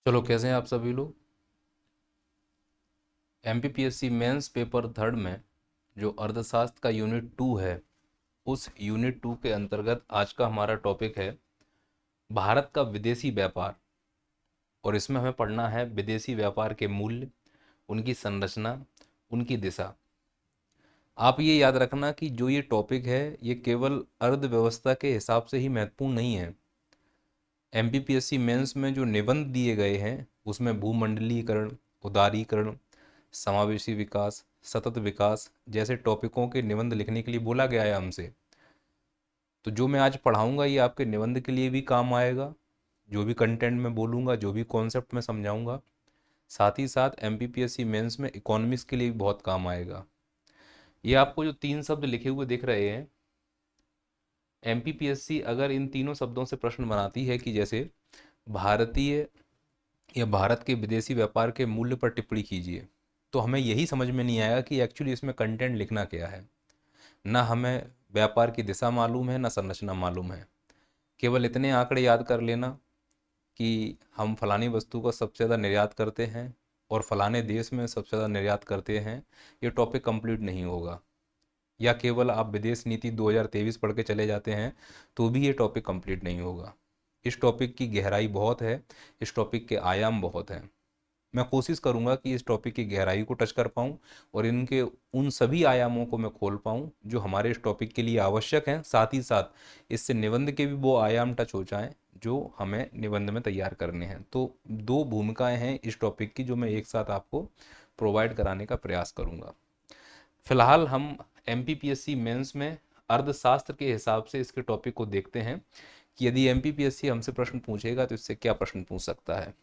चलो, कैसे हैं आप सभी लोग। एमपीपीएससी मेंस पेपर थर्ड में जो अर्थशास्त्र का यूनिट 2 है, उस यूनिट 2 के अंतर्गत आज का हमारा टॉपिक है भारत का विदेशी व्यापार। और इसमें हमें पढ़ना है विदेशी व्यापार के मूल्य, उनकी संरचना, उनकी दिशा। आप ये याद रखना कि जो ये टॉपिक है ये केवल अर्थव्यवस्था के हिसाब से ही महत्वपूर्ण नहीं है। एमपीपीएससी मेंस में जो निबंध दिए गए हैं उसमें भूमंडलीकरण, उदारीकरण, समावेशी विकास, सतत विकास जैसे टॉपिकों के निबंध लिखने के लिए बोला गया है हमसे। तो जो मैं आज पढ़ाऊंगा ये आपके निबंध के लिए भी काम आएगा। जो भी कंटेंट मैं बोलूँगा, जो भी कॉन्सेप्ट मैं समझाऊंगा, साथ ही साथ एमपीपीएससी मेंस में इकोनॉमिक्स के लिए भी बहुत काम आएगा। ये आपको जो 3 शब्द लिखे हुए दिख रहे हैं, एमपीपीएससी अगर इन तीनों शब्दों से प्रश्न बनाती है कि जैसे भारतीय या भारत के विदेशी व्यापार के मूल्य पर टिप्पणी कीजिए, तो हमें यही समझ में नहीं आएगा कि एक्चुअली इसमें कंटेंट लिखना क्या है। ना हमें व्यापार की दिशा मालूम है, ना संरचना मालूम है। केवल इतने आंकड़े याद कर लेना कि हम फलानी वस्तु को सबसे ज़्यादा निर्यात करते हैं और फलाने देश में सबसे ज़्यादा निर्यात करते हैं, ये टॉपिक कंप्लीट नहीं होगा। या केवल आप विदेश नीति 2023 पढ़ के चले जाते हैं तो भी ये टॉपिक कंप्लीट नहीं होगा। इस टॉपिक की गहराई बहुत है, इस टॉपिक के आयाम बहुत हैं। मैं कोशिश करूंगा कि इस टॉपिक की गहराई को टच कर पाऊँ और इनके उन सभी आयामों को मैं खोल पाऊँ जो हमारे इस टॉपिक के लिए आवश्यक हैं। साथ ही साथ इससे निबंध के भी वो आयाम टच हो जाएं जो हमें निबंध में तैयार करने हैं। तो दो भूमिकाएं हैं इस टॉपिक की जो मैं एक साथ आपको प्रोवाइड कराने का प्रयास करूंगा। फिलहाल हम एमपीपीएससी मेंस में अर्थशास्त्र के हिसाब से इसके टॉपिक को देखते हैं कि यदि एमपीपीएससी हमसे प्रश्न पूछेगा तो इससे क्या प्रश्न पूछ सकता है।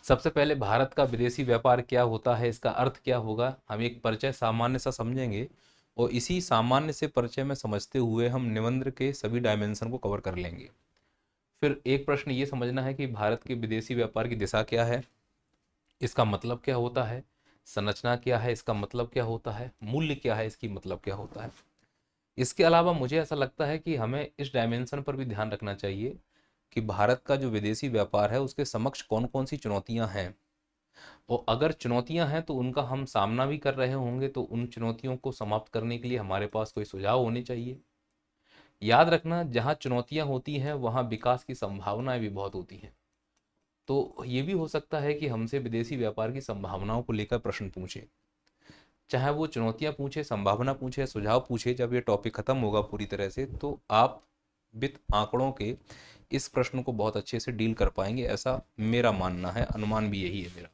सबसे पहले भारत का विदेशी व्यापार क्या होता है, इसका अर्थ क्या होगा, हम एक परिचय सामान्य सा समझेंगे और इसी सामान्य से परिचय में समझते हुए हम निबंध के सभी डायमेंशन को कवर कर लेंगे। फिर एक प्रश्न ये समझना है कि भारत के विदेशी व्यापार की दिशा क्या है, इसका मतलब क्या होता है, संरचना क्या है, इसका मतलब क्या होता है, मूल्य क्या है, इसकी मतलब क्या होता है। इसके अलावा मुझे ऐसा लगता है कि हमें इस डायमेंशन पर भी ध्यान रखना चाहिए कि भारत का जो विदेशी व्यापार है उसके समक्ष कौन कौन सी चुनौतियां हैं, और अगर चुनौतियां हैं तो उनका हम सामना भी कर रहे होंगे तो उन चुनौतियों को समाप्त करने के लिए हमारे पास कोई सुझाव होने चाहिए। याद रखना, जहाँ चुनौतियां होती हैं वहाँ विकास की संभावनाएं भी बहुत होती हैं। तो ये भी हो सकता है कि हमसे विदेशी व्यापार की संभावनाओं को लेकर प्रश्न पूछे। चाहे वो चुनौतियां पूछे, संभावना पूछे, सुझाव पूछे, जब ये टॉपिक खत्म होगा पूरी तरह से तो आप वित्त आंकड़ों के इस प्रश्न को बहुत अच्छे से डील कर पाएंगे, ऐसा मेरा मानना है, अनुमान भी यही है मेरा।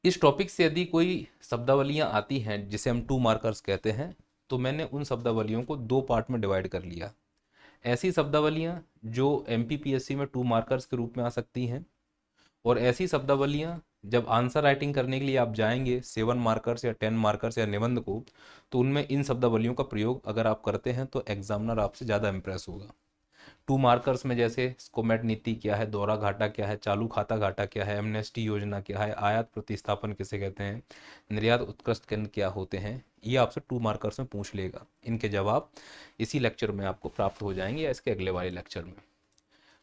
इस टॉपिक से यदि कोई शब्दावलियां आती हैं जिसे हम 2 मार्कर्स कहते हैं, तो मैंने उन शब्दावलियों को 2 पार्ट में डिवाइड कर लिया। ऐसी शब्दावलियां जो एमपीपीएससी में 2 मार्कर्स के रूप में आ सकती हैं, और ऐसी शब्दावलियां जब आंसर राइटिंग करने के लिए आप जाएंगे 7 मार्कर्स या 10 मार्कर्स या निबंध को, तो उनमें इन शब्दावलियों का प्रयोग अगर आप करते हैं तो एग्जामिनर आपसे ज़्यादा इंप्रेस होगा। 2 मार्कर्स में जैसे स्कोमेट नीति क्या है, दोहरा घाटा क्या है, चालू खाता घाटा क्या है, एमनेस्टी योजना क्या है, आयात प्रतिस्थापन किसे कहते हैं, निर्यात उत्कृष्ट केंद्र क्या होते हैं, ये आपसे 2 मार्कर्स में पूछ लेगा। इनके जवाब इसी लेक्चर में आपको प्राप्त हो जाएंगे या इसके अगले वाले लेक्चर में।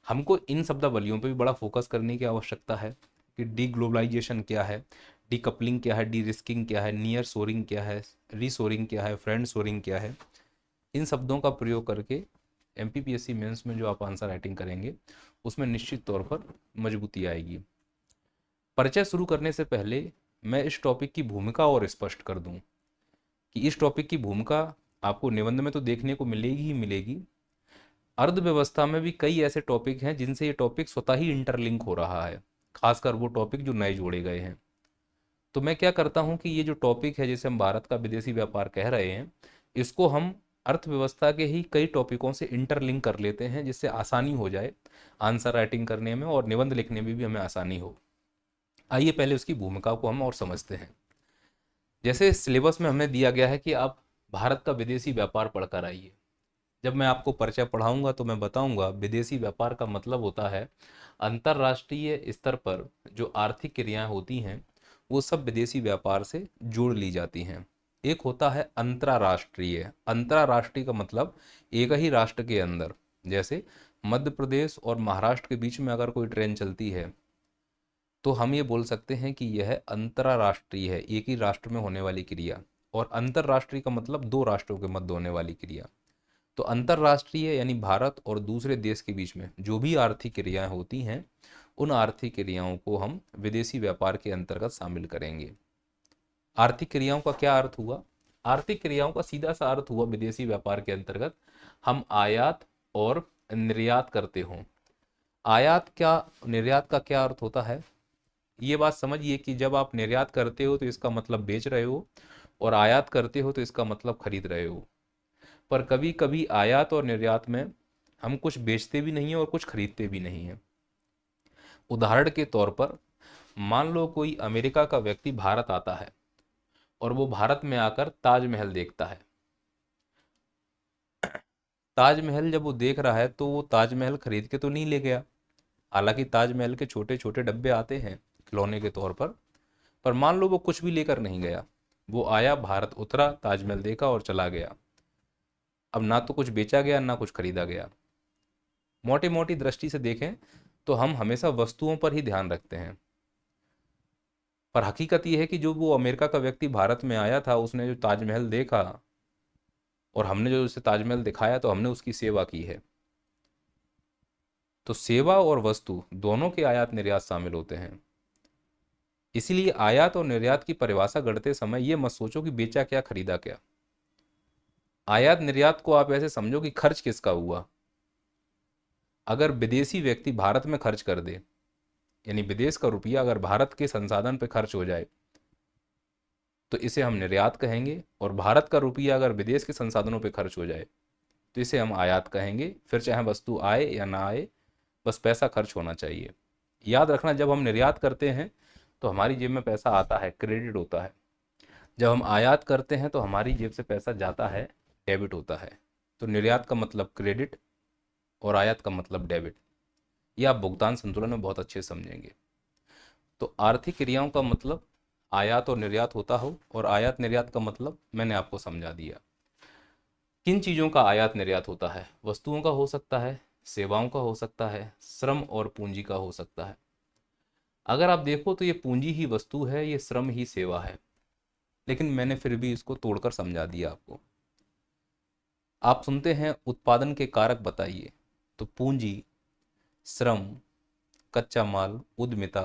हमको इन शब्दावलियों पर भी बड़ा फोकस करने की आवश्यकता है कि डी ग्लोबलाइजेशन क्या है, डी कपलिंग क्या है, डी रिस्किंग क्या है, नियर सोरिंग क्या है, रीसोरिंग क्या है, फ्रेंड सोरिंग क्या है। इन शब्दों का प्रयोग करके एमपीपीएससी मेंस में जो आप आंसर राइटिंग करेंगे उसमें निश्चित तौर पर मजबूती आएगी। परिचय शुरू करने से पहले मैं इस टॉपिक की भूमिका और स्पष्ट कर दूं कि इस टॉपिक की भूमिका आपको निबंध में तो देखने को मिलेगी ही मिलेगी। अर्थव्यवस्था में भी कई ऐसे टॉपिक हैं जिनसे ये टॉपिक स्वतः ही इंटरलिंक हो रहा है, खासकर वो टॉपिक जो नए जोड़े गए हैं। तो मैं क्या करता हूँ कि ये जो टॉपिक है जिसे हम भारत का विदेशी व्यापार कह रहे हैं, इसको हम अर्थव्यवस्था के ही कई टॉपिकों से इंटरलिंक कर लेते हैं जिससे आसानी हो जाए आंसर राइटिंग करने में और निबंध लिखने में भी हमें आसानी हो। आइए पहले उसकी भूमिका को हम और समझते हैं। जैसे सिलेबस में हमें दिया गया है कि आप भारत का विदेशी व्यापार पढ़कर आइए। जब मैं आपको परिचय पढ़ाऊंगा तो मैं बताऊंगा विदेशी व्यापार का मतलब होता है अंतर्राष्ट्रीय स्तर पर जो आर्थिक क्रियाएं होती हैं वो सब विदेशी व्यापार से जोड़ ली जाती हैं। एक होता है अंतर्राष्ट्रीय, अंतर्राष्ट्रीय का मतलब एक ही राष्ट्र के अंदर, जैसे मध्य प्रदेश और महाराष्ट्र के बीच में अगर कोई ट्रेन चलती है तो हम ये बोल सकते हैं कि यह अंतर्राष्ट्रीय है, एक ही राष्ट्र में होने वाली क्रिया। और अंतर्राष्ट्रीय का मतलब दो राष्ट्रों के मध्य होने वाली क्रिया। तो अंतर्राष्ट्रीय यानी भारत और दूसरे देश के बीच में जो भी आर्थिक क्रियाएं होती हैं, उन आर्थिक क्रियाओं को हम विदेशी व्यापार के अंतर्गत शामिल करेंगे। आर्थिक क्रियाओं का क्या अर्थ हुआ? आर्थिक क्रियाओं का सीधा सा अर्थ हुआ विदेशी व्यापार के अंतर्गत हम आयात और निर्यात करते हों। आयात क्या, निर्यात का क्या अर्थ होता है? ये बात समझिए कि जब आप निर्यात करते हो तो इसका मतलब बेच रहे हो, और आयात करते हो तो इसका मतलब खरीद रहे हो। पर कभी कभी आयात और निर्यात में हम कुछ बेचते भी नहीं हैं और कुछ खरीदते भी नहीं हैं। उदाहरण के तौर पर मान लो कोई अमेरिका का व्यक्ति भारत आता है और वो भारत में आकर ताजमहल देखता है। ताजमहल जब वो देख रहा है तो वो ताजमहल खरीद के तो नहीं ले गया, हालांकि ताजमहल के छोटे छोटे डब्बे आते हैं खिलौने के तौर पर मान लो वो कुछ भी लेकर नहीं गया। वो आया, भारत उतरा, ताजमहल देखा और चला गया। अब ना तो कुछ बेचा गया ना कुछ खरीदा गया। मोटी मोटी दृष्टि से देखें तो हम हमेशा वस्तुओं पर ही ध्यान रखते हैं, पर हकीकत यह है कि जो वो अमेरिका का व्यक्ति भारत में आया था, उसने जो ताजमहल देखा और हमने जो उसे ताजमहल दिखाया तो हमने उसकी सेवा की है। तो सेवा और वस्तु दोनों के आयात निर्यात शामिल होते हैं। इसीलिए आयात और निर्यात की परिभाषा गढ़ते समय ये मत सोचो कि बेचा क्या खरीदा क्या। आयात निर्यात को आप ऐसे समझो कि खर्च किसका हुआ। अगर विदेशी व्यक्ति भारत में खर्च कर दे, यानी विदेश का रुपया अगर भारत के संसाधन पर खर्च हो जाए, तो इसे हम निर्यात कहेंगे। और भारत का रुपया अगर विदेश के संसाधनों पर खर्च हो जाए तो इसे हम आयात कहेंगे। फिर चाहे वस्तु आए या ना आए, बस पैसा खर्च होना चाहिए। याद रखना, जब हम निर्यात करते हैं तो हमारी जेब में पैसा आता है, क्रेडिट होता है। जब हम आयात करते हैं तो हमारी जेब से पैसा जाता है, डेबिट होता है। तो निर्यात का मतलब क्रेडिट और आयात का मतलब डेबिट। ये आप भुगतान संतुलन में बहुत अच्छे से समझेंगे। तो आर्थिक क्रियाओं का मतलब आयात और निर्यात होता हो, और आयात निर्यात का मतलब मैंने आपको समझा दिया। किन चीज़ों का आयात निर्यात होता है? वस्तुओं का हो सकता है, सेवाओं का हो सकता है, श्रम और पूंजी का हो सकता है। अगर आप देखो तो ये पूंजी ही वस्तु है, ये श्रम ही सेवा है, लेकिन मैंने फिर भी इसको तोड़कर समझा दिया आपको। आप सुनते हैं उत्पादन के कारक बताइए, तो पूंजी, श्रम, कच्चा माल, उद्यमिता,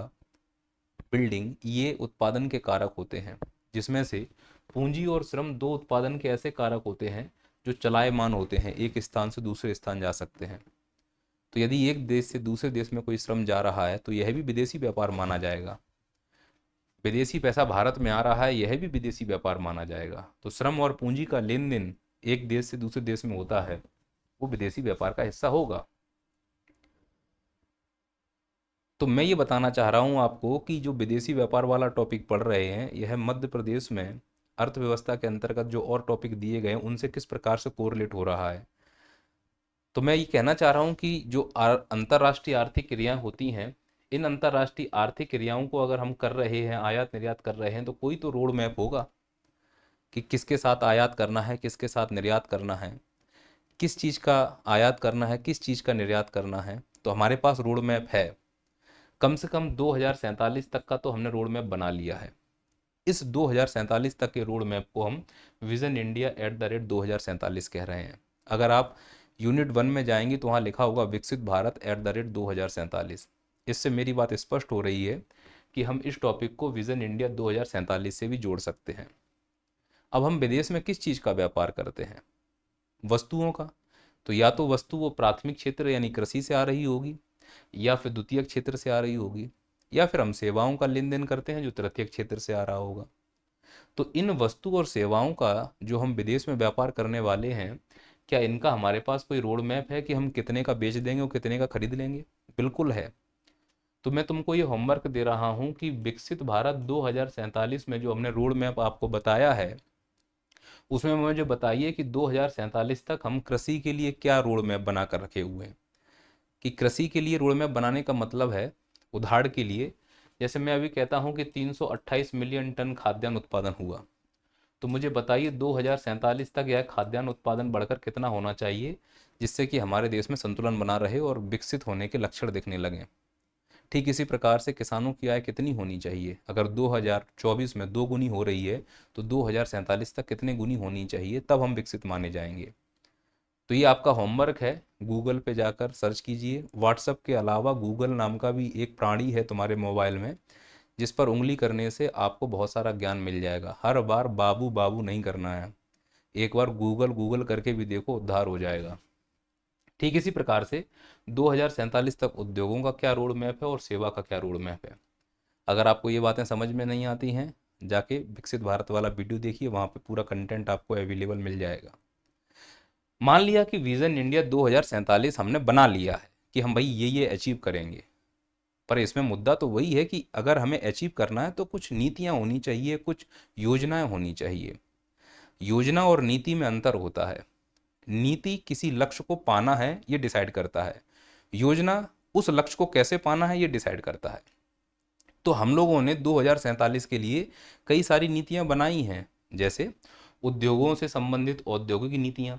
बिल्डिंग, ये उत्पादन के कारक होते हैं। जिसमें से पूंजी और श्रम दो उत्पादन के ऐसे कारक होते हैं जो चलायमान होते हैं, एक स्थान से दूसरे स्थान जा सकते हैं। तो यदि एक देश से दूसरे देश में कोई श्रम जा रहा है तो यह भी विदेशी व्यापार माना जाएगा। विदेशी पैसा भारत में आ रहा है, यह भी विदेशी व्यापार माना जाएगा। तो श्रम और पूंजी का लेन देन एक देश से दूसरे देश में होता है, वो विदेशी व्यापार का हिस्सा होगा। तो मैं ये बताना चाह रहा हूँ आपको कि जो विदेशी व्यापार वाला टॉपिक पढ़ रहे हैं, यह मध्य प्रदेश में अर्थव्यवस्था के अंतर्गत जो और टॉपिक दिए गए हैं उनसे किस प्रकार से कोरिलेट हो रहा है। तो मैं ये कहना चाह रहा हूँ कि जो अंतर्राष्ट्रीय आर्थिक क्रियाएं होती हैं, इन अंतर्राष्ट्रीय आर्थिक क्रियाओं को अगर हम कर रहे हैं, आयात निर्यात कर रहे हैं, तो कोई तो रोड मैप होगा कि किसके साथ आयात करना है, किसके साथ निर्यात करना है, किस चीज़ का आयात करना है, किस चीज़ का निर्यात करना है। तो हमारे पास रोड मैप है। कम से कम 2047 तक का तो हमने रोड मैप बना लिया है। इस 2047 तक के रोड मैप को हम विजन इंडिया @2047 कह रहे हैं। अगर आप यूनिट 1 में जाएंगे तो वहाँ लिखा होगा विकसित भारत @2047। इससे मेरी बात स्पष्ट हो रही है कि हम इस टॉपिक को विजन इंडिया 2047 से भी जोड़ सकते हैं। अब हम विदेश में किस चीज़ का व्यापार करते हैं? वस्तुओं का। तो या तो वस्तु वो प्राथमिक क्षेत्र यानी कृषि से आ रही होगी, या फिर द्वितीयक क्षेत्र से आ रही होगी, या फिर हम सेवाओं का लेन देन करते हैं जो तृतीयक क्षेत्र से आ रहा होगा। तो इन वस्तु और सेवाओं का जो हम विदेश में व्यापार करने वाले हैं, क्या इनका हमारे पास कोई रोड मैप है कि हम कितने का बेच देंगे और कितने का खरीद लेंगे? बिल्कुल है। तो मैं तुमको ये होमवर्क दे रहा हूँ कि विकसित भारत 2047 में जो हमने रोड मैप आपको बताया है, उसमें मुझे बताइए कि 2047 तक हम कृषि के लिए क्या रोड मैप बना कर रखे हुए हैं। कि कृषि के लिए रोड मैप बनाने का मतलब है, उदाहरण के लिए जैसे मैं अभी कहता हूँ कि 328 मिलियन टन खाद्यान्न उत्पादन हुआ, तो मुझे बताइए 2047 तक यह खाद्यान्न उत्पादन बढ़कर कितना होना चाहिए, जिससे कि हमारे देश में संतुलन बना रहे और विकसित होने के लक्षण दिखने लगें। ठीक इसी प्रकार से किसानों की आय कितनी होनी चाहिए, अगर 2024 में 2 गुनी हो रही है तो 2047 तक कितने गुनी होनी चाहिए, तब हम विकसित माने जाएंगे। तो ये आपका होमवर्क है, गूगल पे जाकर सर्च कीजिए। व्हाट्सएप के अलावा गूगल नाम का भी एक प्राणी है तुम्हारे मोबाइल में, जिस पर उंगली करने से आपको बहुत सारा ज्ञान मिल जाएगा। हर बार बाबू बाबू नहीं करना है, एक बार गूगल गूगल करके भी देखो, उद्धार हो जाएगा। ठीक इसी प्रकार से 2047 तक उद्योगों का क्या रोड मैप है और सेवा का क्या रोड मैप है। अगर आपको ये बातें समझ में नहीं आती हैं, जाके विकसित भारत वाला वीडियो देखिए, वहाँ पे पूरा कंटेंट आपको अवेलेबल मिल जाएगा। मान लिया कि विजन इंडिया 2047 हमने बना लिया है कि हम भाई ये अचीव करेंगे, पर इसमें मुद्दा तो वही है कि अगर हमें अचीव करना है तो कुछ नीतियाँ होनी चाहिए, कुछ योजनाएं होनी चाहिए। योजना और नीति में अंतर होता है। नीति किसी लक्ष्य को पाना है ये डिसाइड करता है, योजना उस लक्ष्य को कैसे पाना है ये डिसाइड करता है। तो हम लोगों ने 2047 के लिए कई सारी नीतियां बनाई हैं, जैसे उद्योगों से संबंधित औद्योगिक नीतियां,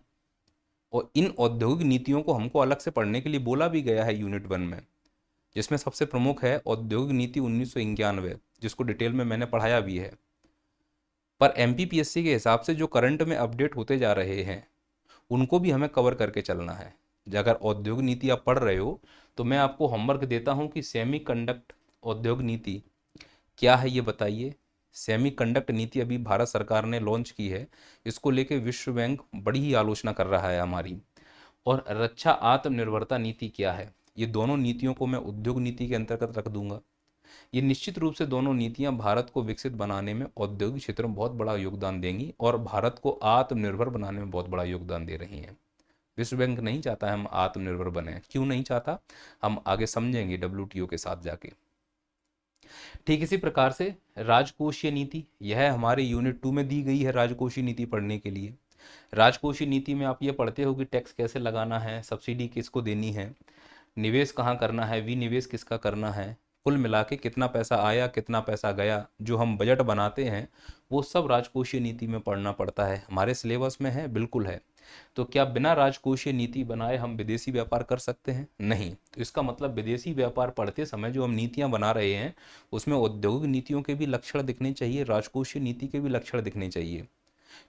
और इन औद्योगिक नीतियों को हमको अलग से पढ़ने के लिए बोला भी गया है यूनिट 1 में, जिसमें सबसे प्रमुख है औद्योगिक नीति 1991, जिसको डिटेल में मैंने पढ़ाया भी है। पर एमपीपीएससी के हिसाब से जो करंट में अपडेट होते जा रहे हैं उनको भी हमें कवर करके चलना है। अगर औद्योगिक नीति आप पढ़ रहे हो तो मैं आपको होमवर्क देता हूं कि सेमी कंडक्ट औद्योगिक नीति क्या है ये बताइए। सेमी कंडक्ट नीति अभी भारत सरकार ने लॉन्च की है, इसको लेके विश्व बैंक बड़ी ही आलोचना कर रहा है हमारी। और रक्षा आत्मनिर्भरता नीति क्या है, ये दोनों नीतियों को मैं उद्योग नीति के अंतर्गत रख दूंगा। ये निश्चित रूप से दोनों नीतियां भारत को विकसित बनाने में औद्योगिक क्षेत्र में बहुत बड़ा योगदान देंगी और भारत को आत्मनिर्भर बनाने में बहुत बड़ा योगदान दे रही हैं। विश्व बैंक नहीं चाहता है हम आत्मनिर्भर बने, क्यों नहीं चाहता हम आगे समझेंगे डब्ल्यूटीओ के साथ जाके। ठीक इसी प्रकार से राजकोषीय नीति, यह हमारे यूनिट 2 में दी गई है राजकोषीय नीति पढ़ने के लिए। राजकोषीय नीति में आप ये पढ़ते हो कि टैक्स कैसे लगाना है, सब्सिडी किसको देनी है, निवेश कहाँ करना है, विनिवेश किसका करना है, कुल मिला के कितना पैसा आया कितना पैसा गया, जो हम बजट बनाते हैं वो सब राजकोषीय नीति में पढ़ना पड़ता है। हमारे सिलेबस में है, बिल्कुल है। तो क्या बिना राजकोषीय नीति बनाए हम विदेशी व्यापार कर सकते हैं? नहीं। तो इसका मतलब विदेशी व्यापार पढ़ते समय जो हम नीतियां बना रहे हैं उसमें औद्योगिक नीतियों के भी लक्षण दिखने चाहिए, राजकोषीय नीति के भी लक्षण दिखने चाहिए।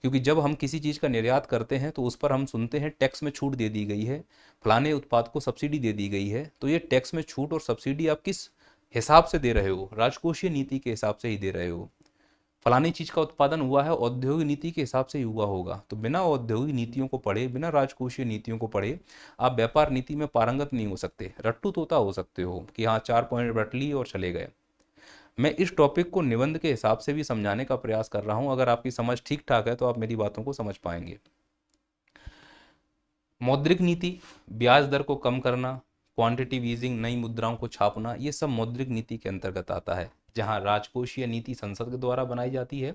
क्योंकि जब हम किसी चीज़ का निर्यात करते हैं तो उस पर हम सुनते हैं टैक्स में छूट दे दी गई है, फलाने उत्पाद को सब्सिडी दे दी गई है। तो ये टैक्स में छूट और सब्सिडी आप किस हिसाब से दे रहे हो? राजकोषीय नीति के हिसाब से ही दे रहे हो। फलानी चीज़ का उत्पादन हुआ है औद्योगिक नीति के हिसाब से ही हुआ होगा। तो बिना औद्योगिक नीतियों को पढ़े, बिना राजकोषीय नीतियों को पढ़े आप व्यापार नीति में पारंगत नहीं हो सकते। रट्टू तोता हो सकते हो कि हाँ 4 पॉइंट रट लिए और चले गए। मैं इस टॉपिक को निबंध के हिसाब से भी समझाने का प्रयास कर रहा हूं, अगर आपकी समझ ठीक ठाक है तो आप मेरी बातों को समझ पाएंगे। मौद्रिक नीति, ब्याज दर को कम करना, क्वांटिटेटिव ईजिंग, नई मुद्राओं को छापना, ये सब मौद्रिक नीति के अंतर्गत आता है। जहां राजकोषीय नीति संसद के द्वारा बनाई जाती है,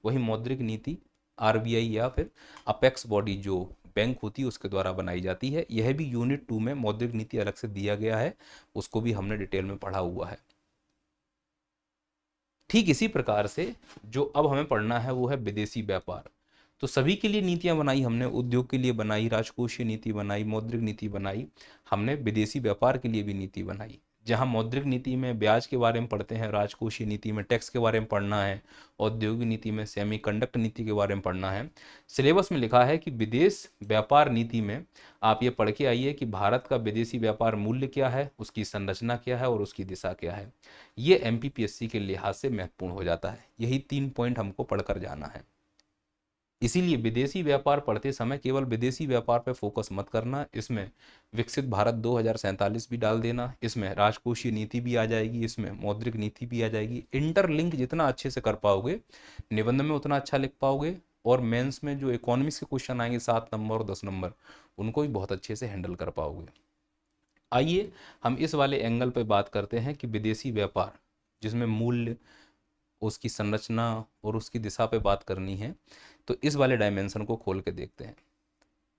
वही मौद्रिक नीति आरबीआई या फिर अपेक्स बॉडी जो बैंक होती है उसके द्वारा बनाई जाती है। यह भी यूनिट 2 में मौद्रिक नीति अलग से दिया गया है, उसको भी हमने डिटेल में पढ़ा हुआ है। ठीक इसी प्रकार से जो अब हमें पढ़ना है वो है विदेशी व्यापार। तो सभी के लिए नीतियां बनाई हमने, उद्योग के लिए बनाई, राजकोषीय नीति बनाई, मौद्रिक नीति बनाई, हमने विदेशी व्यापार के लिए भी नीति बनाई। जहां मौद्रिक नीति में ब्याज के बारे में पढ़ते हैं, राजकोषीय नीति में टैक्स के बारे में पढ़ना है, औद्योगिक नीति में सेमी कंडक्ट नीति के बारे में पढ़ना है। सिलेबस में लिखा है कि विदेश व्यापार नीति में आप ये पढ़ के आइए कि भारत का विदेशी व्यापार मूल्य क्या है, उसकी संरचना क्या है और उसकी दिशा क्या है। ये एमपीपीएससी के लिहाज से महत्वपूर्ण हो जाता है। यही 3 पॉइंट हमको पढ़कर जाना है। इसीलिए विदेशी व्यापार पढ़ते समय केवल विदेशी व्यापार पर फोकस मत करना, इसमें विकसित भारत 2047 भी डाल देना, इसमें राजकोषीय नीति भी आ जाएगी, इसमें मौद्रिक नीति भी आ जाएगी। इंटरलिंक जितना अच्छे से कर पाओगे निबंध में उतना अच्छा लिख पाओगे, और मेंस में जो इकोनॉमिक्स के क्वेश्चन आएंगे 7 नंबर और 10 नंबर उनको भी बहुत अच्छे से हैंडल कर पाओगे। आइए हम इस वाले एंगल पे बात करते हैं कि विदेशी व्यापार जिसमें मूल्य, उसकी संरचना और उसकी दिशा पे बात करनी है, तो इस वाले डायमेंशन को खोल के देखते हैं।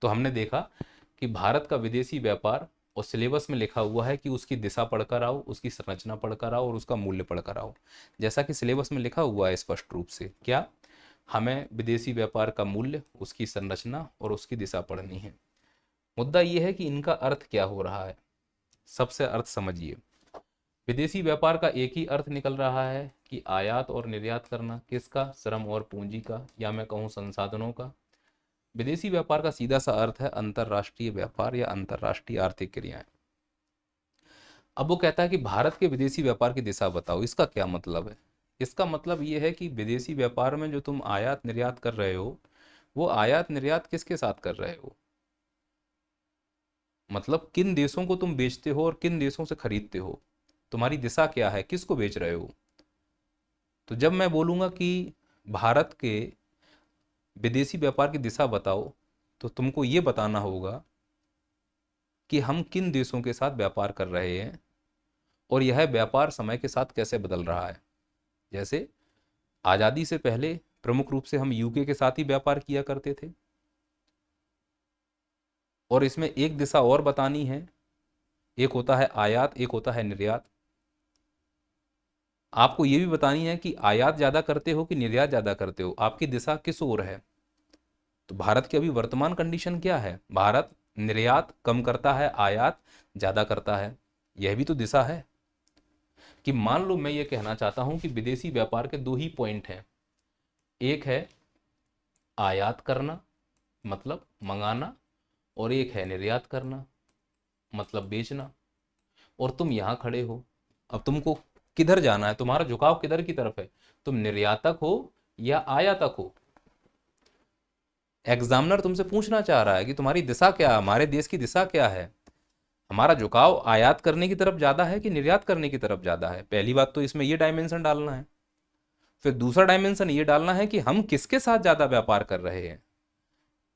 तो हमने देखा कि भारत का विदेशी व्यापार, और सिलेबस में लिखा हुआ है कि उसकी दिशा पढ़कर आओ, उसकी संरचना पढ़कर आओ और उसका मूल्य पढ़कर आओ। जैसा कि सिलेबस में लिखा हुआ है स्पष्ट रूप से, क्या हमें विदेशी व्यापार का मूल्य, उसकी संरचना और उसकी दिशा पढ़नी है। मुद्दा ये है कि इनका अर्थ क्या हो रहा है। सबसे अर्थ समझिए। विदेशी व्यापार का एक ही अर्थ निकल रहा है कि आयात और निर्यात करना। किसका? श्रम और पूंजी का, या मैं कहूँ संसाधनों का। विदेशी व्यापार का सीधा सा अर्थ है अंतर्राष्ट्रीय व्यापार या अंतर्राष्ट्रीय आर्थिक क्रियाएं। अब वो कहता है कि भारत के विदेशी व्यापार की दिशा बताओ। इसका क्या मतलब है? इसका मतलब ये है कि विदेशी व्यापार में जो तुम आयात निर्यात कर रहे हो, वो आयात निर्यात किसके साथ कर रहे हो? मतलब किन देशों को तुम बेचते हो और किन देशों से खरीदते हो? तुम्हारी दिशा क्या है? किसको बेच रहे हो? तो जब मैं बोलूंगा कि भारत के विदेशी व्यापार की दिशा बताओ, तो तुमको ये बताना होगा कि हम किन देशों के साथ व्यापार कर रहे हैं और यह व्यापार समय के साथ कैसे बदल रहा है। जैसे आज़ादी से पहले प्रमुख रूप से हम यूके के साथ ही व्यापार किया करते थे, और इसमें एक दिशा और बतानी है। एक होता है आयात, एक होता है निर्यात। आपको ये भी बतानी है कि आयात ज़्यादा करते हो कि निर्यात ज़्यादा करते हो, आपकी दिशा किस ओर है। तो भारत की अभी वर्तमान कंडीशन क्या है? भारत निर्यात कम करता है, आयात ज़्यादा करता है। यह भी तो दिशा है कि मान लो मैं ये कहना चाहता हूं कि विदेशी व्यापार के दो ही पॉइंट हैं। एक है आयात करना, मतलब मंगाना, और एक है निर्यात करना, मतलब बेचना। और तुम यहां खड़े हो। अब तुमको किधर जाना है? तुम्हारा झुकाव किधर की तरफ है? तुम निर्यातक हो या आयातक हो? एग्जामिनर तुमसे पूछना चाह रहा है कि तुम्हारी दिशा क्या है, हमारे देश की दिशा क्या है। हमारा झुकाव आयात करने की तरफ ज्यादा है कि निर्यात करने की तरफ ज्यादा है? पहली बात तो इसमें यह डायमेंशन डालना है। फिर दूसरा डायमेंशन ये डालना है कि हम किसके साथ ज्यादा व्यापार कर रहे हैं।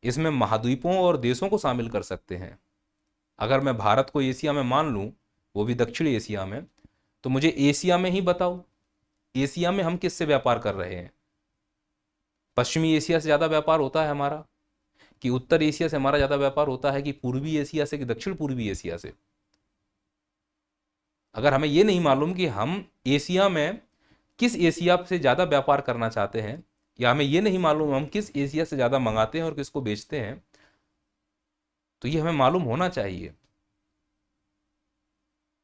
इसमें महाद्वीपों और देशों को शामिल कर सकते हैं। अगर मैं भारत को एशिया में मान लूं, वो भी दक्षिणी एशिया में, तो मुझे एशिया में ही बताओ, एशिया में हम किससे व्यापार कर रहे हैं। पश्चिमी एशिया से ज्यादा व्यापार होता है हमारा, कि उत्तर एशिया से हमारा ज्यादा व्यापार होता है, कि पूर्वी एशिया से, कि दक्षिण पूर्वी एशिया से? अगर हमें ये नहीं मालूम कि हम एशिया में किस एशिया से ज्यादा व्यापार करना चाहते हैं, या हमें ये नहीं मालूम हम किस एशिया से ज्यादा मंगाते हैं और किसको बेचते हैं, तो ये हमें मालूम होना चाहिए।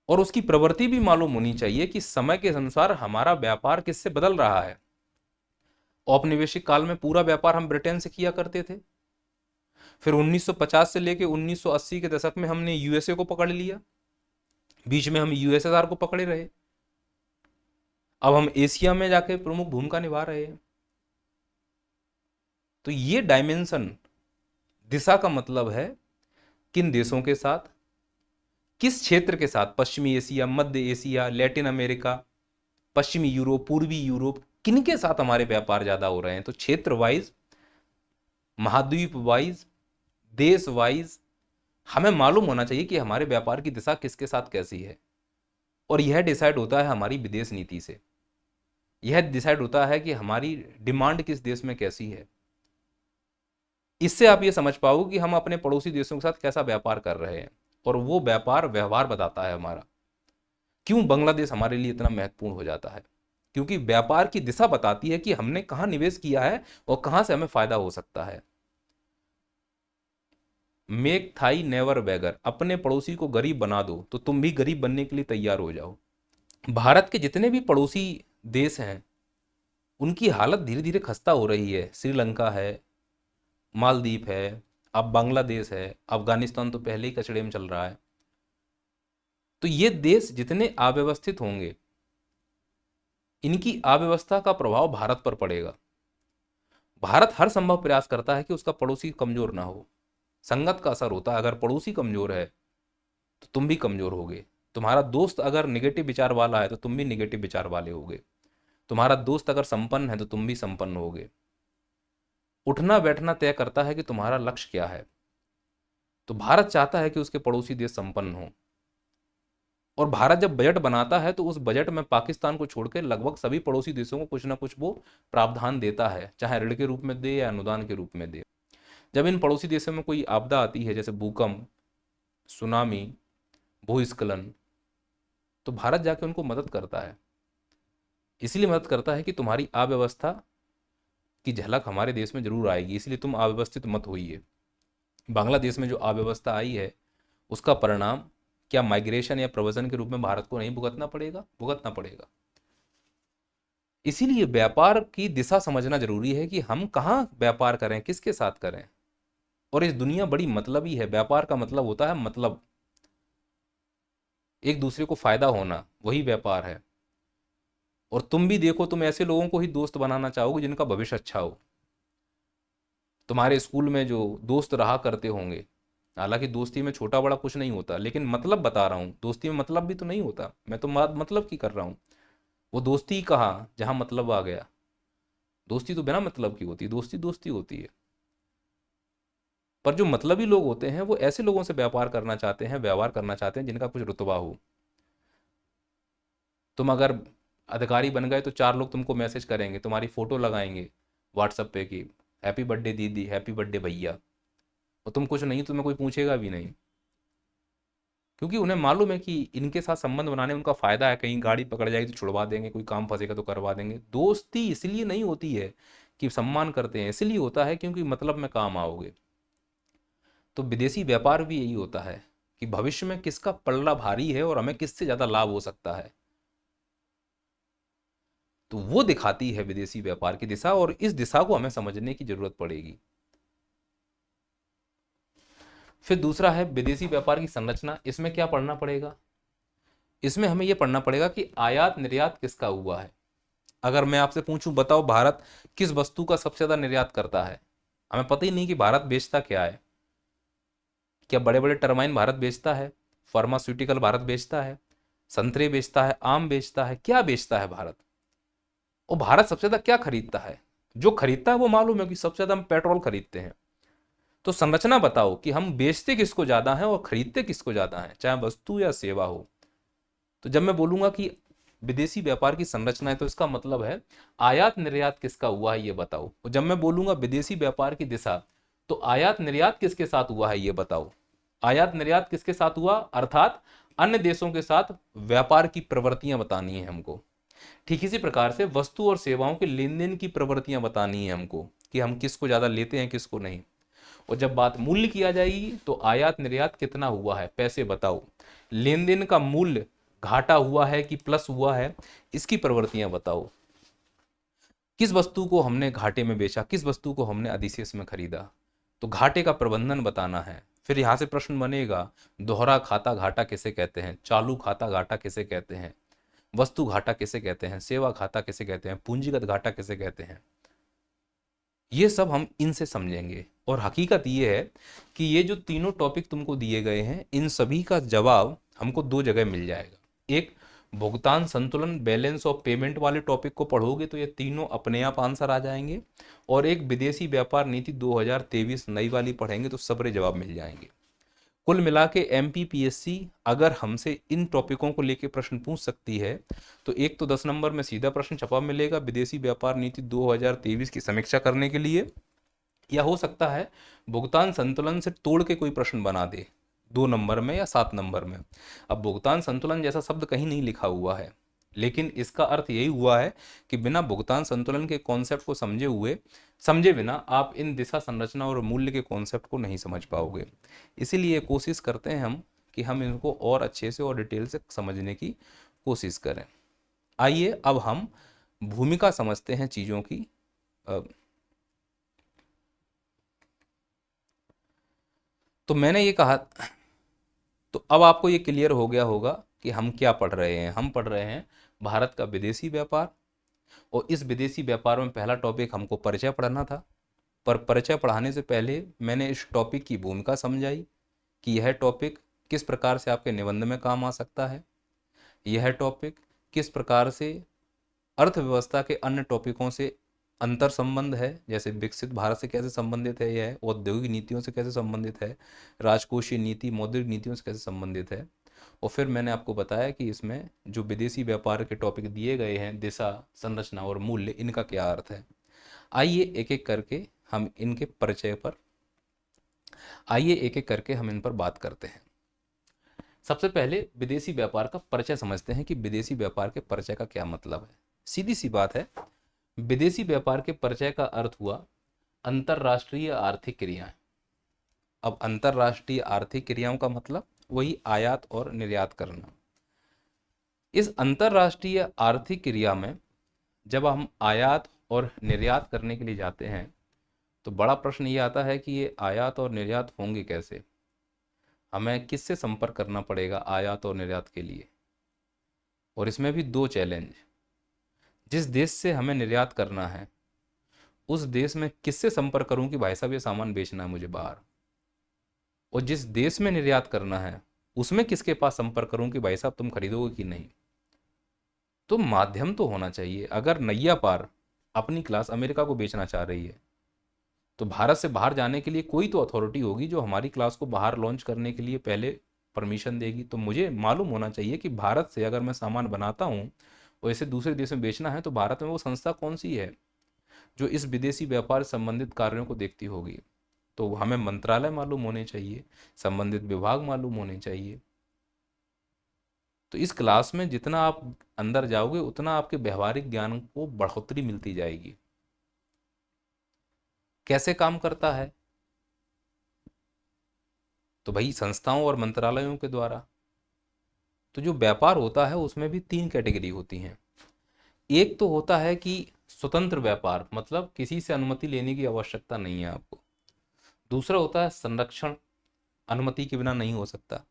और उसकी प्रवृत्ति भी मालूम होनी चाहिए कि समय के अनुसार हमारा व्यापार किससे बदल रहा है। औपनिवेशिक काल में पूरा व्यापार हम ब्रिटेन से किया करते थे। फिर 1950 से लेके 1980 के दशक में हमने यूएसए को पकड़ लिया। बीच में हम यूएसएसआर को पकड़े रहे। अब हम एशिया में जाके प्रमुख भूमिका निभा रहे हैं। तो ये डायमेंशन, दिशा का मतलब है किन देशों के साथ, किस क्षेत्र के साथ, पश्चिमी एशिया, मध्य एशिया, लैटिन अमेरिका, पश्चिमी यूरोप, पूर्वी यूरोप, किनके साथ हमारे व्यापार ज्यादा हो रहे हैं। तो क्षेत्र वाइज, महाद्वीप वाइज, देश वाइज हमें मालूम होना चाहिए कि हमारे व्यापार की दिशा किसके साथ कैसी है। और यह डिसाइड होता है हमारी विदेश नीति से। यह डिसाइड होता है कि हमारी डिमांड किस देश में कैसी है। इससे आप ये समझ पाओगे कि हम अपने पड़ोसी देशों के साथ कैसा व्यापार कर रहे हैं, और वो व्यापार व्यवहार बताता है हमारा। क्यों बांग्लादेश हमारे लिए इतना महत्वपूर्ण हो जाता है? क्योंकि व्यापार की दिशा बताती है कि हमने कहाँ निवेश किया है और कहाँ से हमें फायदा हो सकता है। मेक थाई नेवर बेगर, अपने पड़ोसी को गरीब बना दो तो तुम भी गरीब बनने के लिए तैयार हो जाओ। भारत के जितने भी पड़ोसी देश हैं, उनकी हालत धीरे धीरे खस्ता हो रही है। श्रीलंका है, मालदीव है, अब बांग्लादेश है, अफगानिस्तान तो पहले ही कचड़े में चल रहा है। तो ये देश जितने अव्यवस्थित होंगे, इनकी अव्यवस्था का प्रभाव भारत पर पड़ेगा। भारत हर संभव प्रयास करता है कि उसका पड़ोसी कमजोर ना हो। संगत का असर होता है। अगर पड़ोसी कमजोर है तो तुम भी कमजोर होगे। तुम्हारा दोस्त अगर निगेटिव विचार वाला है तो तुम भी निगेटिव विचार वाले होगे। तुम्हारा दोस्त अगर संपन्न है तो तुम भी संपन्न होगे। उठना बैठना तय करता है कि तुम्हारा लक्ष्य क्या है। तो भारत चाहता है कि उसके पड़ोसी देश संपन्न हो। और भारत जब बजट बनाता है तो उस बजट में पाकिस्तान को छोड़कर लगभग सभी पड़ोसी देशों को कुछ ना कुछ वो प्रावधान देता है, चाहे ऋण के रूप में दे या अनुदान के रूप में दे। जब इन पड़ोसी देशों में कोई आपदा आती है, जैसे भूकंप, सुनामी, भूस्खलन, तो भारत जाके उनको मदद करता है। इसलिए मदद करता है कि तुम्हारी अव्यवस्था की झलक हमारे देश में जरूर आएगी, इसलिए तुम अव्यवस्थित मत होइए। बांग्लादेश में जो अव्यवस्था आई है उसका परिणाम क्या माइग्रेशन या प्रव्रजन के रूप में भारत को नहीं भुगतना पड़ेगा? भुगतना पड़ेगा। इसीलिए व्यापार की दिशा समझना जरूरी है कि हम कहाँ व्यापार करें, किसके साथ करें। और इस दुनिया बड़ी मतलबी है। व्यापार का मतलब होता है मतलब, एक दूसरे को फायदा होना, वही व्यापार है। और तुम भी देखो, तुम ऐसे लोगों को ही दोस्त बनाना चाहोगे जिनका भविष्य अच्छा हो। तुम्हारे स्कूल में जो दोस्त रहा करते होंगे, हालांकि दोस्ती में छोटा बड़ा कुछ नहीं होता, लेकिन मतलब बता रहा हूँ, दोस्ती में मतलब भी तो नहीं होता। मैं तो बात मतलब की कर रहा हूँ। वो दोस्ती कहाँ जहाँ मतलब आ गया। दोस्ती तो बिना मतलब की होती है, दोस्ती दोस्ती होती है। पर जो मतलबी लोग होते हैं वो ऐसे लोगों से व्यापार करना चाहते हैं, व्यवहार करना चाहते हैं जिनका कुछ रुतबा हो। तुम अगर अधिकारी बन गए तो 4 लोग तुमको मैसेज करेंगे, तुम्हारी फोटो लगाएंगे व्हाट्सएप पे कि हैप्पी बर्थडे दीदी, हैप्पी बर्थडे भैया। और तुम कुछ नहीं, तुम्हें कोई पूछेगा भी नहीं, क्योंकि उन्हें मालूम है कि इनके साथ संबंध बनाने में उनका फायदा है। कहीं गाड़ी पकड़ जाएगी तो छुड़वा देंगे, कोई काम फंसेगा तो करवा देंगे। दोस्ती इसलिए नहीं होती है कि सम्मान करते हैं, इसलिए होता है क्योंकि मतलब में काम आओगे। तो विदेशी व्यापार भी यही होता है कि भविष्य में किसका पल्ला भारी है और हमें किससे ज्यादा लाभ हो सकता है। तो वो दिखाती है विदेशी व्यापार की दिशा, और इस दिशा को हमें समझने की जरूरत पड़ेगी। फिर दूसरा है विदेशी व्यापार की संरचना। इसमें क्या पढ़ना पड़ेगा? इसमें हमें यह पढ़ना पड़ेगा कि आयात निर्यात किसका हुआ है। अगर मैं आपसे पूछूं, बताओ भारत किस वस्तु का सबसे ज्यादा निर्यात करता है? हमें पता ही नहीं कि भारत बेचता क्या है। क्या बड़े बड़े टरबाइन भारत बेचता है? फार्मास्यूटिकल भारत बेचता है? संतरे बेचता है? आम बेचता है? क्या बेचता है भारत? और भारत सबसे ज्यादा क्या खरीदता है? जो खरीदता है वो मालूम है कि सबसे ज्यादा हम पेट्रोल खरीदते हैं। तो संरचना बताओ कि हम बेचते किसको ज्यादा है और खरीदते किसको ज्यादा है, चाहे वस्तु या सेवा हो। तो जब मैं बोलूंगा कि विदेशी व्यापार की संरचना है, तो इसका मतलब है आयात निर्यात किसका हुआ है ये बताओ। और जब मैं बोलूंगा विदेशी व्यापार की दिशा, तो आयात निर्यात किसके साथ हुआ है ये बताओ। आयात निर्यात किसके साथ हुआ, अर्थात अन्य देशों के साथ व्यापार की प्रवृत्तियां बतानी है हमको। ठीक इसी प्रकार से वस्तु और सेवाओं के लेन देन की प्रवृत्तियां बतानी है हमको, कि हम किसको ज्यादा लेते हैं किसको नहीं। और जब बात मूल्य की आ जाएगी, तो आयात निर्यात कितना हुआ है, पैसे बताओ। लेन देन का मूल्य घाटा हुआ है कि प्लस हुआ है, इसकी प्रवृत्तियां बताओ। किस वस्तु को हमने घाटे में बेचा, किस वस्तु को हमने अधिशेष में खरीदा। तो घाटे का प्रबंधन बताना है। फिर यहां से प्रश्न बनेगा, दोहरा खाता घाटा किसे कहते हैं, चालू खाता घाटा किसे कहते हैं, वस्तु घाटा किसे कहते हैं, सेवा घाटा किसे कहते हैं, पूंजीगत घाटा किसे कहते हैं। ये सब हम इनसे समझेंगे। और हकीकत ये है कि ये जो तीनों टॉपिक तुमको दिए गए हैं, इन सभी का जवाब हमको 2 जगह मिल जाएगा। एक, भुगतान संतुलन, बैलेंस ऑफ पेमेंट वाले टॉपिक को पढ़ोगे तो ये तीनों अपने आप आंसर आ जाएंगे। और एक विदेशी व्यापार नीति 2023 नई वाली पढ़ेंगे तो सबरे जवाब मिल जाएंगे। कुल मिला के एमपीपीएससी अगर हमसे इन टॉपिकों को लेके प्रश्न पूछ सकती है, तो एक तो 10 नंबर में सीधा प्रश्न छपा मिलेगा विदेशी व्यापार नीति 2023 की समीक्षा करने के लिए, या हो सकता है भुगतान संतुलन से तोड़ के कोई प्रश्न बना दे 2 नंबर में या 7 नंबर में। अब भुगतान संतुलन जैसा शब्द कहीं नहीं लिखा हुआ है, लेकिन इसका अर्थ यही हुआ है कि बिना भुगतान संतुलन के कॉन्सेप्ट को समझे बिना आप इन दिशा संरचना और मूल्य के कॉन्सेप्ट को नहीं समझ पाओगे। इसीलिए कोशिश करते हैं हम कि हम इनको और अच्छे से और डिटेल से समझने की कोशिश करें। आइए अब हम भूमिका समझते हैं चीज़ों की। तो मैंने ये कहा, तो अब आपको ये क्लियर हो गया होगा कि हम क्या पढ़ रहे हैं। हम पढ़ रहे हैं भारत का विदेशी व्यापार। और इस विदेशी व्यापार में पहला टॉपिक हमको परिचय पढ़ना था। पर परिचय पढ़ाने से पहले मैंने इस टॉपिक की भूमिका समझाई कि यह टॉपिक किस प्रकार से आपके निबंध में काम आ सकता है। यह टॉपिक किस प्रकार से अर्थव्यवस्था के अन्य टॉपिकों से अंतर संबंध है, जैसे विकसित भारत से कैसे संबंधित है, यह औद्योगिक नीतियों से कैसे संबंधित है, राजकोषीय नीति मौद्रिक नीतियों से कैसे संबंधित है। और फिर मैंने आपको बताया कि इसमें जो विदेशी व्यापार के टॉपिक दिए गए हैं, दिशा, संरचना और मूल्य, इनका क्या अर्थ है। आइए एक एक करके हम इनके परिचय पर आइए एक एक करके हम इन पर बात करते हैं। सबसे पहले विदेशी व्यापार का परिचय समझते हैं कि विदेशी व्यापार के परिचय का क्या मतलब है। सीधी सी बात है, विदेशी व्यापार के परिचय का अर्थ हुआ अंतरराष्ट्रीय आर्थिक क्रियाएं। अब अंतरराष्ट्रीय आर्थिक क्रियाओं का मतलब वही आयात और निर्यात करना। इस अंतरराष्ट्रीय आर्थिक क्रिया में जब हम आयात और निर्यात करने के लिए जाते हैं तो बड़ा प्रश्न ये आता है कि ये आयात और निर्यात होंगे कैसे, हमें किससे संपर्क करना पड़ेगा आयात और निर्यात के लिए। और इसमें भी दो चैलेंज, जिस देश से हमें निर्यात करना है उस देश में किससे संपर्क करूं कि भाई साहब ये सामान बेचना है मुझे बाहर, और जिस देश में निर्यात करना है उसमें किसके पास संपर्क करूं कि भाई साहब तुम खरीदोगे कि नहीं। तो माध्यम तो होना चाहिए। अगर नैया पार अपनी क्लास अमेरिका को बेचना चाह रही है तो भारत से बाहर जाने के लिए कोई तो अथॉरिटी होगी जो हमारी क्लास को बाहर लॉन्च करने के लिए पहले परमिशन देगी। तो मुझे मालूम होना चाहिए कि भारत से अगर मैं सामान बनाता हूँ और इसे दूसरे देश में बेचना है तो भारत में वो संस्था कौन सी है जो इस विदेशी व्यापार से संबंधित कार्यों को देखती होगी। तो हमें मंत्रालय मालूम होने चाहिए, संबंधित विभाग मालूम होने चाहिए। तो इस क्लास में जितना आप अंदर जाओगे उतना आपके व्यवहारिक ज्ञान को बढ़ोतरी मिलती जाएगी। कैसे काम करता है, तो भाई संस्थाओं और मंत्रालयों के द्वारा। तो जो व्यापार होता है उसमें भी तीन कैटेगरी होती हैं। एक तो होता है कि स्वतंत्र व्यापार, मतलब किसी से अनुमति लेने की आवश्यकता नहीं है आपको। दूसरा होता है संरक्षण, अनुमति के बिना नहीं हो सकता।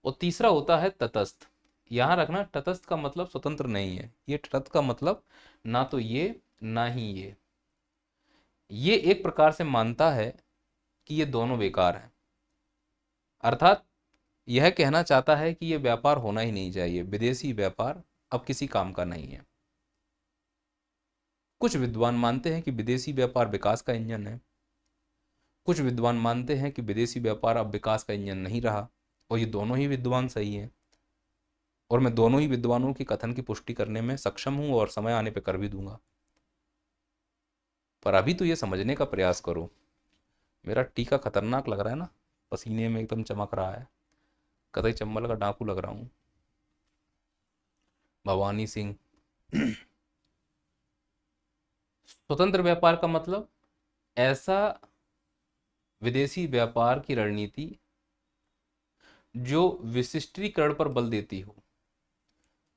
और तीसरा होता है तटस्थ। यहाँ रखना, तटस्थ का मतलब स्वतंत्र नहीं है, ये तटस्थ का मतलब ना तो ये ना ही ये एक प्रकार से मानता है कि ये दोनों बेकार हैं। अर्थात यह कहना चाहता है कि यह व्यापार होना ही नहीं चाहिए, विदेशी व्यापार अब किसी काम का नहीं है। कुछ विद्वान मानते हैं कि विदेशी व्यापार विकास का इंजन है, कुछ विद्वान मानते हैं कि विदेशी व्यापार अब विकास का इंजन नहीं रहा। और ये दोनों ही विद्वान सही हैं और मैं दोनों ही विद्वानों की कथन की पुष्टि करने में सक्षम हूं और समय आने पर कर भी दूंगा। पर अभी तो ये समझने का प्रयास करो। मेरा टीका खतरनाक लग रहा है ना, पसीने में एकदम चमक रहा है, कतई चंबल का डाकू लग रहा हूं। भवानी सिंह। स्वतंत्र व्यापार का मतलब ऐसा विदेशी व्यापार की रणनीति जो विशिष्टीकरण पर बल देती हो।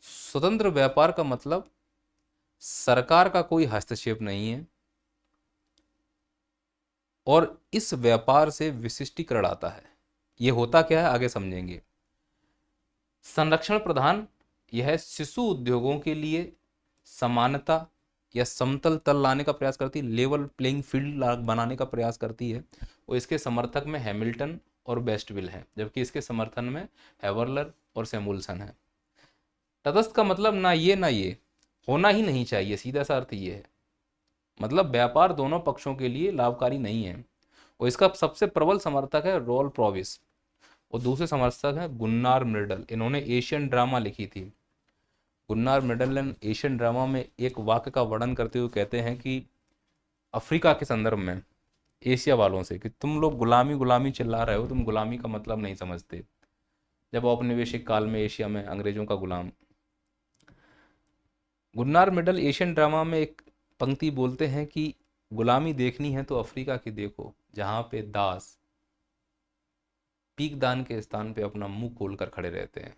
स्वतंत्र व्यापार का मतलब सरकार का कोई हस्तक्षेप नहीं है और इस व्यापार से विशिष्टीकरण आता है। यह होता क्या है आगे समझेंगे। संरक्षण प्रधान, यह शिशु उद्योगों के लिए समानता या समतल तल लाने का प्रयास करती है, लेवल प्लेइंग फील्ड बनाने का प्रयास करती है। और इसके समर्थक में हैमिल्टन और बेस्टविल है, जबकि इसके समर्थन में हैवर्लर और सैमुअल्सन है। तटस्थ का मतलब ना ये होना ही नहीं चाहिए, सीधा सा अर्थ ये है। मतलब व्यापार दोनों पक्षों के लिए लाभकारी नहीं है। और इसका सबसे प्रबल समर्थक है रोल प्रोविस और दूसरे समर्थक है गुन्नार मिर्डल। इन्होंने एशियन ड्रामा लिखी थी। गुन्नार मिर्डल ने एशियन ड्रामा में एक वाक्य का वर्णन करते हुए कहते हैं कि अफ्रीका के संदर्भ में एशिया वालों से कि तुम लोग गुलामी गुलामी चिल्ला रहे हो, तुम गुलामी का मतलब नहीं समझते, जब औपनिवेशिक काल में एशिया में अंग्रेजों का गुलाम। गुन्नार मिडल एशियन ड्रामा में एक पंक्ति बोलते हैं कि गुलामी देखनी है तो अफ्रीका की देखो, जहां पे दास पीकदान के स्थान पे अपना मुंह खोलकर खड़े रहते हैं।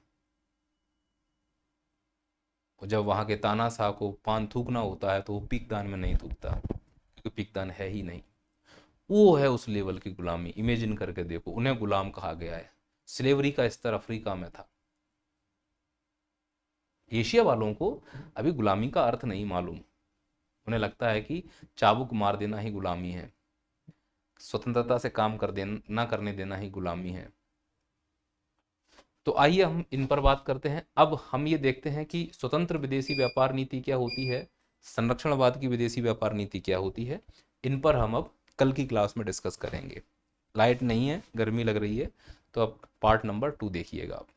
और जब वहां के तानाशाह को पान थूकना होता है तो वो पीकदान में नहीं थूकता, क्योंकि पीकदान है ही नहीं। वो है उस लेवल की गुलामी। इमेजिन करके देखो, उन्हें गुलाम कहा गया है। स्लेवरी का स्तर अफ्रीका में था। एशिया वालों को अभी गुलामी का अर्थ नहीं मालूम। उन्हें लगता है कि चाबुक मार देना ही गुलामी है, स्वतंत्रता से काम कर देना ना करने देना ही गुलामी है। तो आइए हम इन पर बात करते हैं। अब हम ये देखते हैं कि स्वतंत्र विदेशी व्यापार नीति क्या होती है, संरक्षणवाद की विदेशी व्यापार नीति क्या होती है। इन पर हम अब कल की क्लास में डिस्कस करेंगे। लाइट नहीं है, गर्मी लग रही है, तो अब पार्ट नंबर 2 देखिएगा आप।